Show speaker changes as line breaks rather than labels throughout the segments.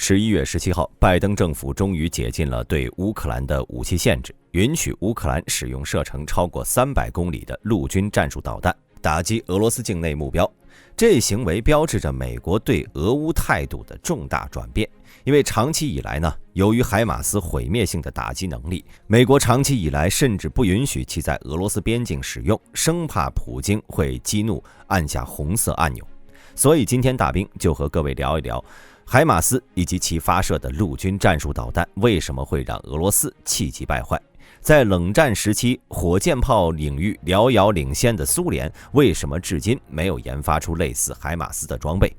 11月17号，拜登政府终于解禁了对乌克兰的武器限制，允许乌克兰使用射程超过300公里的陆军战术导弹，打击俄罗斯境内目标。这一行为标志着美国对俄乌态度的重大转变。因为长期以来呢，由于海马斯毁灭性的打击能力，美国长期以来甚至不允许其在俄罗斯边境使用，生怕普京会激怒按下红色按钮。所以今天大兵就和各位聊一聊海马斯以及其发射的陆军战术导弹为什么会让俄罗斯气急败坏。在冷战时期火箭炮领域遥遥领先的苏联，为什么至今没有研发出类似海马斯的装备？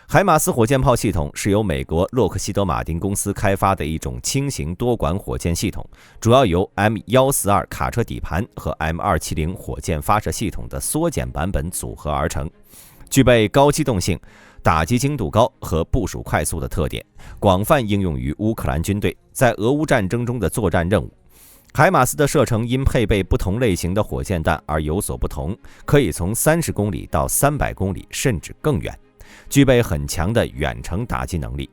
海马斯火箭炮系统是由美国洛克希德马丁公司开发的一种轻型多管火箭系统，主要由 M142 卡车底盘和 M270 火箭发射系统的缩减版本组合而成，具备高机动性、打击精度高和部署快速的特点，广泛应用于乌克兰军队在俄乌战争中的作战任务。海马斯的射程因配备不同类型的火箭弹而有所不同，可以从30公里到300公里甚至更远，具备很强的远程打击能力。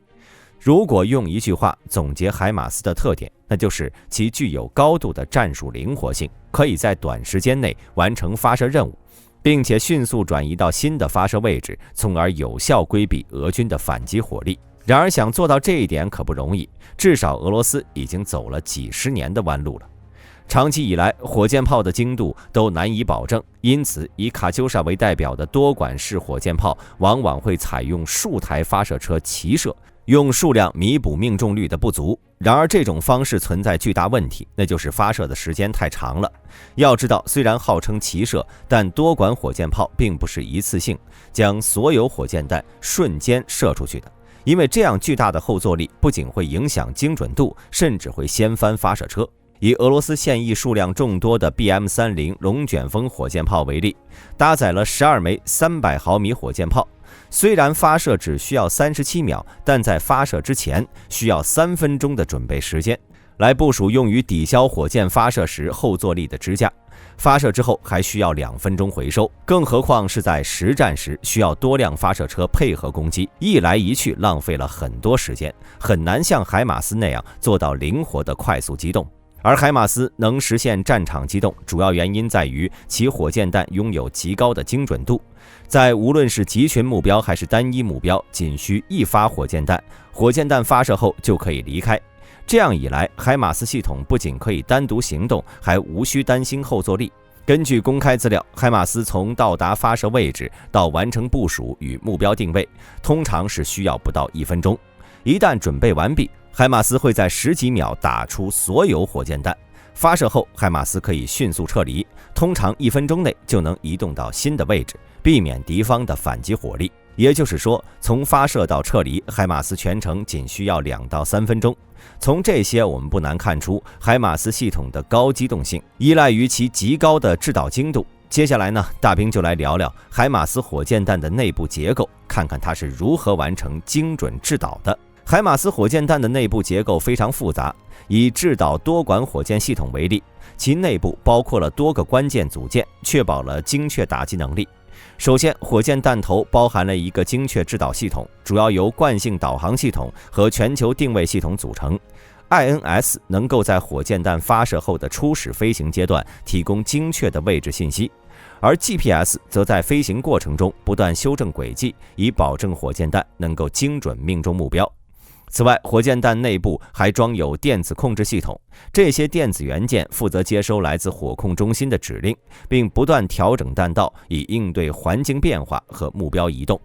如果用一句话总结海马斯的特点，那就是其具有高度的战术灵活性，可以在短时间内完成发射任务，并且迅速转移到新的发射位置，从而有效规避俄军的反击火力。然而想做到这一点可不容易，至少俄罗斯已经走了几十年的弯路了。长期以来，火箭炮的精度都难以保证，因此以卡秋莎为代表的多管式火箭炮往往会采用数台发射车齐射，用数量弥补命中率的不足。然而这种方式存在巨大问题，那就是发射的时间太长了。要知道，虽然号称齐射，但多管火箭炮并不是一次性将所有火箭弹瞬间射出去的，因为这样巨大的后坐力不仅会影响精准度，甚至会掀翻发射车。以俄罗斯现役数量众多的 BM30 龙卷风火箭炮为例，搭载了12枚300毫米火箭炮，虽然发射只需要37秒，但在发射之前需要3分钟的准备时间，来部署用于抵消火箭发射时后坐力的支架。发射之后还需要2分钟回收，更何况是在实战时需要多辆发射车配合攻击，一来一去浪费了很多时间，很难像海马斯那样做到灵活的快速机动。而海马斯能实现战场机动，主要原因在于其火箭弹拥有极高的精准度，在无论是集群目标还是单一目标，仅需一发火箭弹，火箭弹发射后就可以离开。这样一来，海马斯系统不仅可以单独行动，还无需担心后坐力。根据公开资料，海马斯从到达发射位置到完成部署与目标定位，通常是需要不到1分钟。一旦准备完毕，海马斯会在10几秒打出所有火箭弹，发射后海马斯可以迅速撤离，通常1分钟内就能移动到新的位置，避免敌方的反击火力。也就是说，从发射到撤离，海马斯全程仅需要2到3分钟。从这些我们不难看出，海马斯系统的高机动性依赖于其极高的制导精度。接下来呢，大兵就来聊聊海马斯火箭弹的内部结构，看看它是如何完成精准制导的。海马斯火箭弹的内部结构非常复杂，以制导多管火箭系统为例，其内部包括了多个关键组件，确保了精确打击能力。首先，火箭弹头包含了一个精确制导系统，主要由惯性导航系统和全球定位系统组成。INS 能够在火箭弹发射后的初始飞行阶段提供精确的位置信息，而 GPS 则在飞行过程中不断修正轨迹，以保证火箭弹能够精准命中目标。此外，火箭弹内部还装有电子控制系统，这些电子元件负责接收来自火控中心的指令，并不断调整弹道，以应对环境变化和目标移动。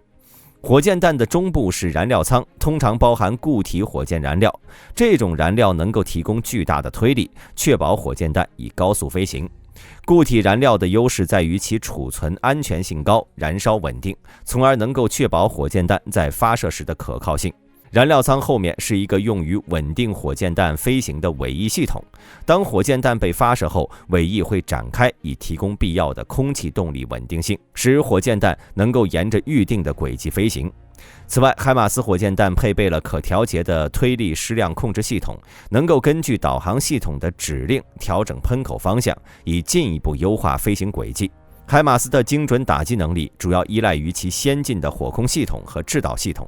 火箭弹的中部是燃料舱，通常包含固体火箭燃料，这种燃料能够提供巨大的推力，确保火箭弹以高速飞行。固体燃料的优势在于其储存安全性高，燃烧稳定，从而能够确保火箭弹在发射时的可靠性。燃料舱后面是一个用于稳定火箭弹飞行的尾翼系统，当火箭弹被发射后，尾翼会展开，以提供必要的空气动力稳定性，使火箭弹能够沿着预定的轨迹飞行。此外，海马斯火箭弹配备了可调节的推力矢量控制系统，能够根据导航系统的指令调整喷口方向，以进一步优化飞行轨迹。海马斯的精准打击能力主要依赖于其先进的火控系统和制导系统。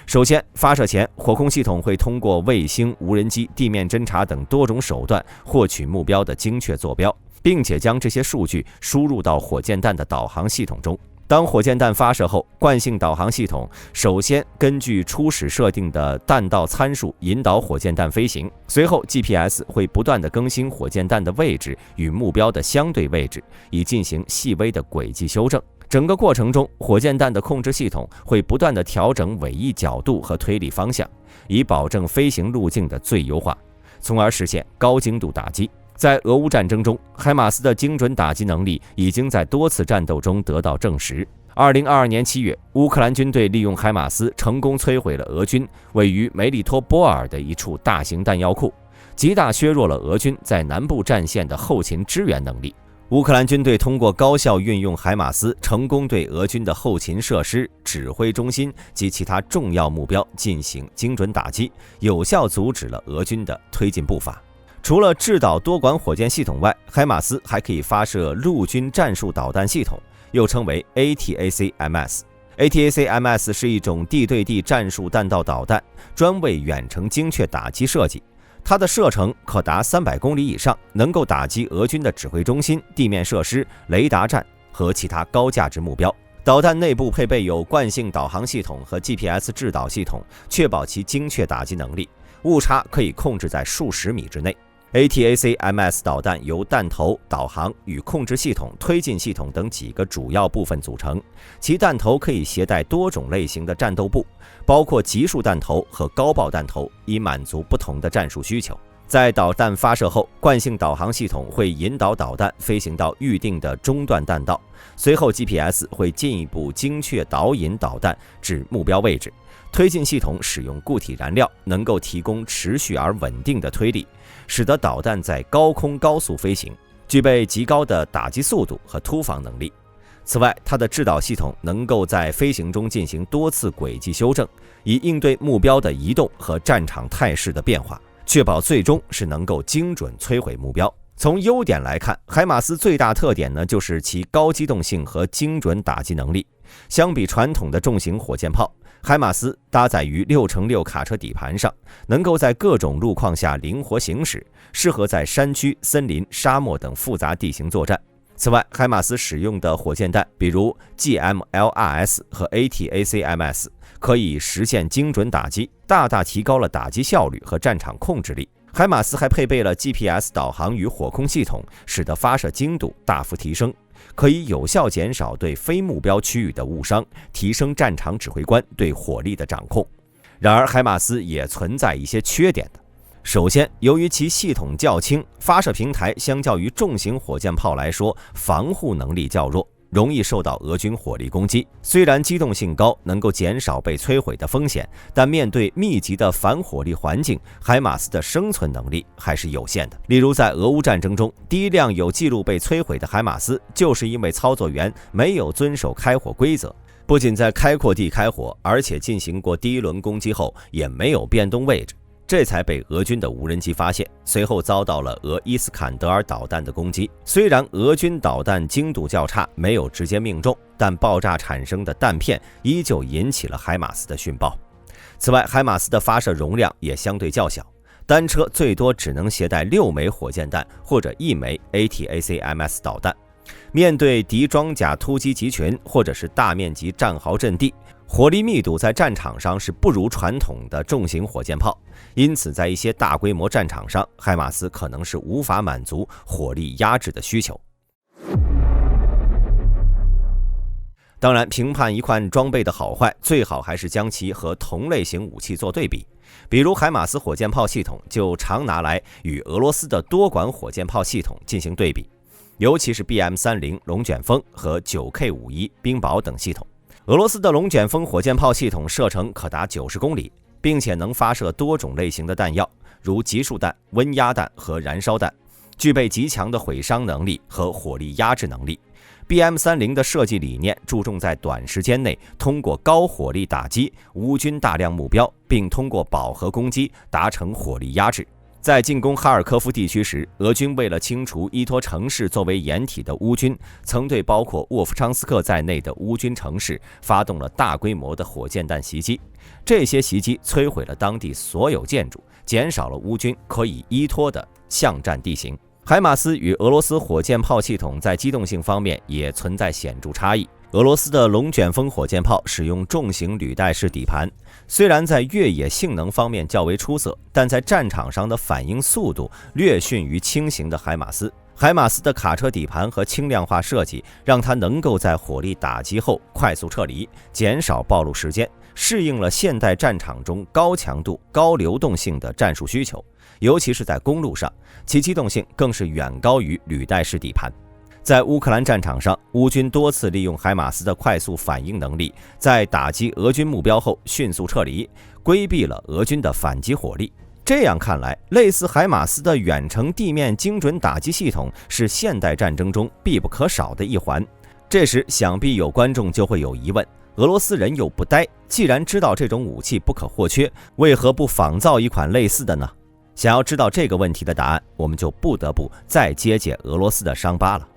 首先，发射前，火控系统会通过卫星、无人机、地面侦察等多种手段获取目标的精确坐标，并且将这些数据输入到火箭弹的导航系统中。当火箭弹发射后，惯性导航系统首先根据初始设定的弹道参数引导火箭弹飞行，随后 GPS 会不断地更新火箭弹的位置与目标的相对位置，以进行细微的轨迹修正。整个过程中，火箭弹的控制系统会不断地调整尾翼角度和推力方向，以保证飞行路径的最优化，从而实现高精度打击。在俄乌战争中，海马斯的精准打击能力已经在多次战斗中得到证实。2022年7月，乌克兰军队利用海马斯成功摧毁了俄军位于梅里托波尔的一处大型弹药库，极大削弱了俄军在南部战线的后勤支援能力。乌克兰军队通过高效运用海马斯，成功对俄军的后勤设施、指挥中心及其他重要目标进行精准打击，有效阻止了俄军的推进步伐。除了制导多管火箭系统外，海马斯还可以发射陆军战术导弹系统，又称为 ATACMS。ATACMS 是一种地对地战术弹道导弹，专为远程精确打击设计。它的射程可达300公里以上，能够打击俄军的指挥中心、地面设施、雷达站和其他高价值目标。导弹内部配备有惯性导航系统和 GPS 制导系统，确保其精确打击能力，误差可以控制在数十米之内。ATACMS 导弹由弹头、导航与控制系统、推进系统等几个主要部分组成。其弹头可以携带多种类型的战斗部，包括集束弹头和高爆弹头，以满足不同的战术需求。在导弹发射后，惯性导航系统会引导导弹飞行到预定的中段弹道，随后 GPS 会进一步精确导引导弹至目标位置。推进系统使用固体燃料，能够提供持续而稳定的推力，使得导弹在高空高速飞行，具备极高的打击速度和突防能力。此外，它的制导系统能够在飞行中进行多次轨迹修正，以应对目标的移动和战场态势的变化，确保最终是能够精准摧毁目标。从优点来看，海马斯最大特点呢，就是其高机动性和精准打击能力。相比传统的重型火箭炮，海马斯搭载于6×6卡车底盘上，能够在各种路况下灵活行驶，适合在山区、森林、沙漠等复杂地形作战。此外，海马斯使用的火箭弹，比如 GMLRS 和 ATACMS， 可以实现精准打击，大大提高了打击效率和战场控制力。海马斯还配备了 GPS 导航与火控系统，使得发射精度大幅提升，可以有效减少对非目标区域的误伤，提升战场指挥官对火力的掌控。然而，海马斯也存在一些缺点的。首先，由于其系统较轻，发射平台相较于重型火箭炮来说，防护能力较弱，容易受到俄军火力攻击。虽然机动性高，能够减少被摧毁的风险，但面对密集的反火力环境，海马斯的生存能力还是有限的。例如，在俄乌战争中，第一辆有记录被摧毁的海马斯，就是因为操作员没有遵守开火规则，不仅在开阔地开火，而且进行过第一轮攻击后也没有变动位置，这才被俄军的无人机发现，随后遭到了俄伊斯坎德尔导弹的攻击。虽然俄军导弹精度较差，没有直接命中，但爆炸产生的弹片依旧引起了海马斯的讯爆。此外，海马斯的发射容量也相对较小，单车最多只能携带6枚火箭弹或者1枚 ATACMS 导弹。面对敌装甲突击集群或者是大面积战壕阵地，火力密度在战场上是不如传统的重型火箭炮，因此在一些大规模战场上，海马斯可能是无法满足火力压制的需求。当然，评判一款装备的好坏，最好还是将其和同类型武器做对比。比如海马斯火箭炮系统就常拿来与俄罗斯的多管火箭炮系统进行对比，尤其是 BM30 龙卷风和 9K51 冰雹等系统。俄罗斯的龙卷风火箭炮系统射程可达90公里，并且能发射多种类型的弹药，如集束弹、温压弹和燃烧弹，具备极强的毁伤能力和火力压制能力。BM30 的设计理念注重在短时间内通过高火力打击乌军大量目标，并通过饱和攻击达成火力压制。在进攻哈尔科夫地区时，俄军为了清除依托城市作为掩体的乌军，曾对包括沃夫昌斯克在内的乌军城市发动了大规模的火箭弹袭击。这些袭击摧毁了当地所有建筑，减少了乌军可以依托的巷战地形。海马斯与俄罗斯火箭炮系统在机动性方面也存在显著差异。俄罗斯的龙卷风火箭炮使用重型履带式底盘，虽然在越野性能方面较为出色，但在战场上的反应速度略逊于轻型的海马斯。海马斯的卡车底盘和轻量化设计，让它能够在火力打击后快速撤离，减少暴露时间，适应了现代战场中高强度、高流动性的战术需求，尤其是在公路上，其机动性更是远高于履带式底盘。在乌克兰战场上，乌军多次利用海马斯的快速反应能力，在打击俄军目标后迅速撤离，规避了俄军的反击火力。这样看来，类似海马斯的远程地面精准打击系统是现代战争中必不可少的一环。这时，想必有观众就会有疑问：俄罗斯人又不呆，既然知道这种武器不可或缺，为何不仿造一款类似的呢？想要知道这个问题的答案，我们就不得不再揭解俄罗斯的伤疤了。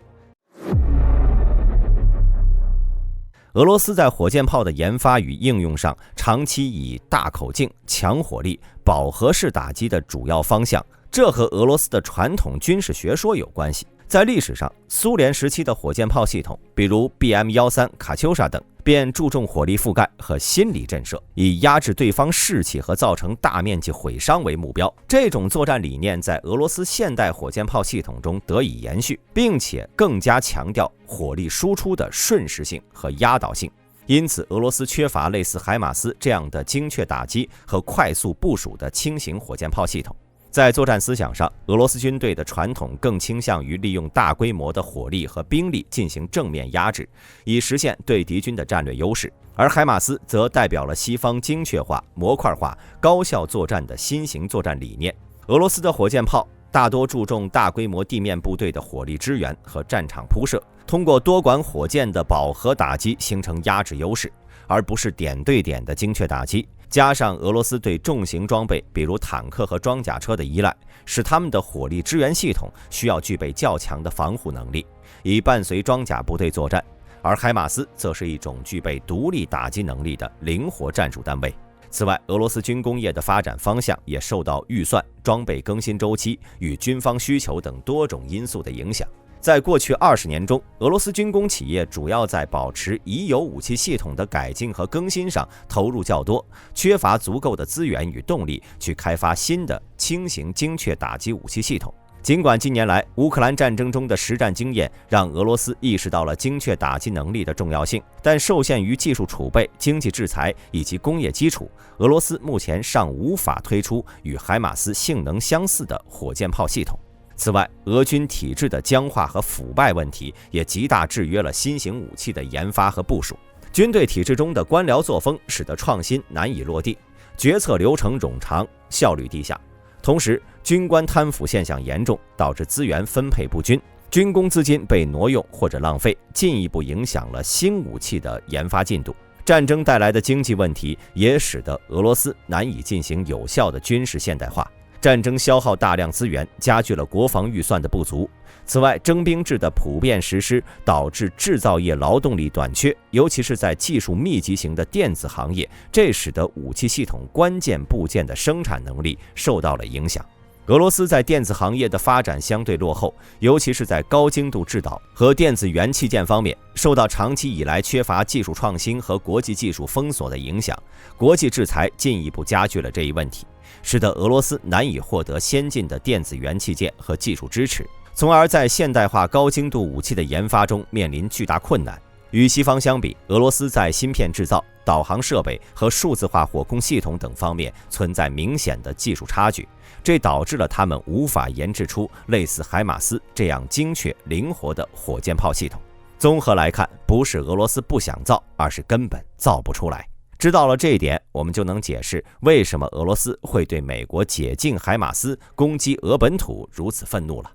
俄罗斯在火箭炮的研发与应用上，长期以大口径、强火力、饱和式打击的主要方向，这和俄罗斯的传统军事学说有关系。在历史上，苏联时期的火箭炮系统，比如 BM-13、卡秋莎等，便注重火力覆盖和心理震慑，以压制对方士气和造成大面积毁伤为目标。这种作战理念在俄罗斯现代火箭炮系统中得以延续，并且更加强调火力输出的瞬时性和压倒性。因此，俄罗斯缺乏类似海马斯这样的精确打击和快速部署的轻型火箭炮系统。在作战思想上，俄罗斯军队的传统更倾向于利用大规模的火力和兵力进行正面压制，以实现对敌军的战略优势。而海马斯则代表了西方精确化、模块化、高效作战的新型作战理念。俄罗斯的火箭炮大多注重大规模地面部队的火力支援和战场铺设，通过多管火箭的饱和打击形成压制优势，而不是点对点的精确打击。加上俄罗斯对重型装备，比如坦克和装甲车的依赖，使他们的火力支援系统需要具备较强的防护能力，以伴随装甲部队作战。而海马斯则是一种具备独立打击能力的灵活战术单位。此外，俄罗斯军工业的发展方向也受到预算、装备更新周期与军方需求等多种因素的影响。在过去20年中，俄罗斯军工企业主要在保持已有武器系统的改进和更新上投入较多，缺乏足够的资源与动力去开发新的轻型精确打击武器系统。尽管近年来乌克兰战争中的实战经验让俄罗斯意识到了精确打击能力的重要性，但受限于技术储备、经济制裁以及工业基础，俄罗斯目前尚无法推出与海马斯性能相似的火箭炮系统。此外，俄军体制的僵化和腐败问题也极大制约了新型武器的研发和部署。军队体制中的官僚作风使得创新难以落地，决策流程冗长，效率低下。同时，军官贪腐现象严重，导致资源分配不均，军工资金被挪用或者浪费，进一步影响了新武器的研发进度。战争带来的经济问题也使得俄罗斯难以进行有效的军事现代化。战争消耗大量资源，加剧了国防预算的不足。此外，征兵制的普遍实施导致制造业劳动力短缺，尤其是在技术密集型的电子行业，这使得武器系统关键部件的生产能力受到了影响。俄罗斯在电子行业的发展相对落后，尤其是在高精度制导和电子元器件方面，受到长期以来缺乏技术创新和国际技术封锁的影响，国际制裁进一步加剧了这一问题，使得俄罗斯难以获得先进的电子元器件和技术支持，从而在现代化高精度武器的研发中面临巨大困难。与西方相比，俄罗斯在芯片制造、导航设备和数字化火控系统等方面存在明显的技术差距，这导致了他们无法研制出类似海马斯这样精确灵活的火箭炮系统。综合来看，不是俄罗斯不想造，而是根本造不出来。知道了这一点，我们就能解释为什么俄罗斯会对美国解禁海马斯、攻击俄本土如此愤怒了。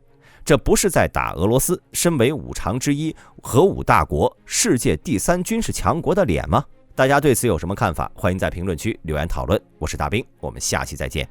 这不是在打俄罗斯身为五常之一、核武大国、世界第3军事强国的脸吗？大家对此有什么看法？欢迎在评论区留言讨论。我是大兵，我们下期再见。